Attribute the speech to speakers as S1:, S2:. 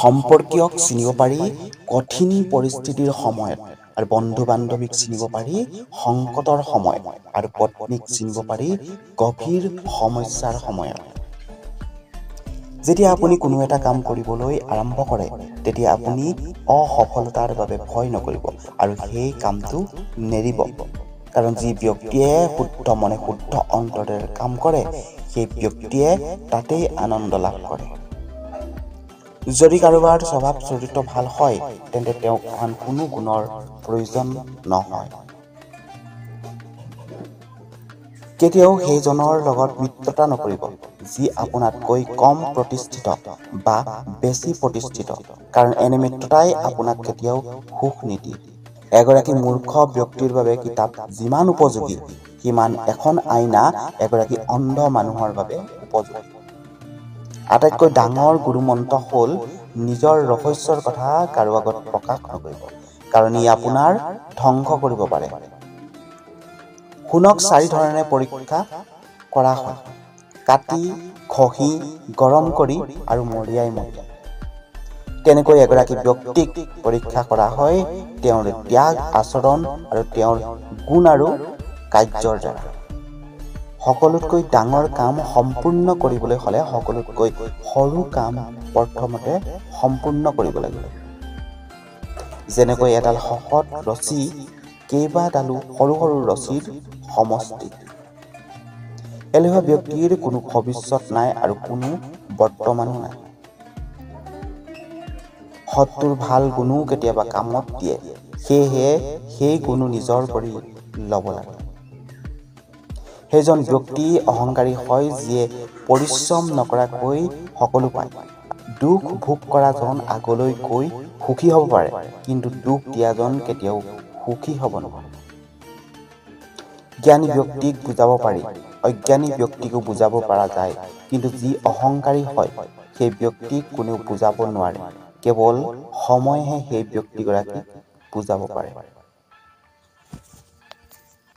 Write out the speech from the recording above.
S1: সম্পৰ্কীয়ক চিনিব পাৰি কঠিন পৰিস্থিতিৰ সময়ত, আৰু বন্ধু বান্ধৱীক চিনিব পাৰি সংকটৰ সময়ত, আৰু পত্নীক চিনিব পাৰি গভীৰ সমস্যাৰ সময়ত। যেতিয়া আপুনি কোনো এটা কাম কৰিবলৈ আৰম্ভ কৰে, তেতিয়া আপুনি অসফলতাৰ বাবে ভয় নকৰিব আৰু সেই কামটো নেৰিব। কাৰণ যি ব্যক্তিয়ে শুদ্ধ মনে শুদ্ধ অন্তৰেৰে কাম কৰে, সেই ব্যক্তিয়ে তাতেই আনন্দ লাভ কৰে। যদি কাৰোবাৰ স্বভাৱ চৰিত্ৰ ভাল হয়, তেন্তে তেওঁক আন কোনো গুণৰ প্ৰয়োজন নহয়। কেতিয়াও সেইজনৰ লগত মিত্ৰতা নকৰিব যি আপোনাতকৈ কম প্ৰতিষ্ঠিত বা বেছি প্ৰতিষ্ঠিত, কাৰণ এনে মিত্ৰতাই আপোনাক কেতিয়াও সুখ নিদিয়ে। এগৰাকী মূৰ্খ ব্যক্তিৰ বাবে কিতাপ যিমান উপযোগী, সিমান এখন আইনা এগৰাকী অন্ধ মানুহৰ বাবে উপযোগী। আটাইতকৈ ডাঙৰ গুৰুমন্ত্ৰ হ'ল নিজৰ ৰহস্যৰ কথা কাৰো আগত প্ৰকাশ নকৰিব, কাৰণ ই আপোনাৰ ধ্বংস কৰিব পাৰে। সোণক 4 ধৰণে পৰীক্ষা কৰা হয়: কাটি, ঘঁহি, গৰম কৰি আৰু মৰিয়াই। তেনেকৈ এগৰাকী ব্যক্তিক পৰীক্ষা কৰা হয় তেওঁৰ ত্যাগ, আচৰণ আৰু তেওঁৰ গুণ আৰু কাৰ্যৰ দ্বাৰা। সকলোতকৈ ডাঙৰ কাম সম্পূৰ্ণ কৰিবলৈ হ'লে সকলোতকৈ সৰু কাম প্ৰথমতে সম্পূৰ্ণ কৰিব লাগিব। যেনেকৈ এডাল শকত ৰছী কেইবাডালো সৰু সৰু ৰছীৰ সমষ্টি। এলেহুৱা ব্যক্তিৰ কোনো ভৱিষ্যত নাই আৰু কোনো বৰ্তমানো নাই। শত্ৰুৰ ভাল গুণো কেতিয়াবা কামত দিয়ে, সেয়েহে সেই গুণো নিজৰ কৰি ল'ব লাগে। সেইজন ব্যক্তি অহংকাৰী হয় যিয়ে পৰিশ্ৰম নকৰাকৈ সকলো পায়। দুখ ভোগ কৰাজন আগলৈ গৈ সুখী হ'ব পাৰে, কিন্তু দুখ দিয়াজন কেতিয়াও সুখী হ'ব নোৱাৰে। জ্ঞানী ব্যক্তিক বুজাব পাৰি, অজ্ঞানী ব্যক্তিকো বুজাব পৰা যায়, কিন্তু যি অহংকাৰী হয় সেই ব্যক্তিক কোনেও বুজাব নোৱাৰে। কেৱল সময়েহে সেই ব্যক্তিগৰাকীক বুজাব পাৰে।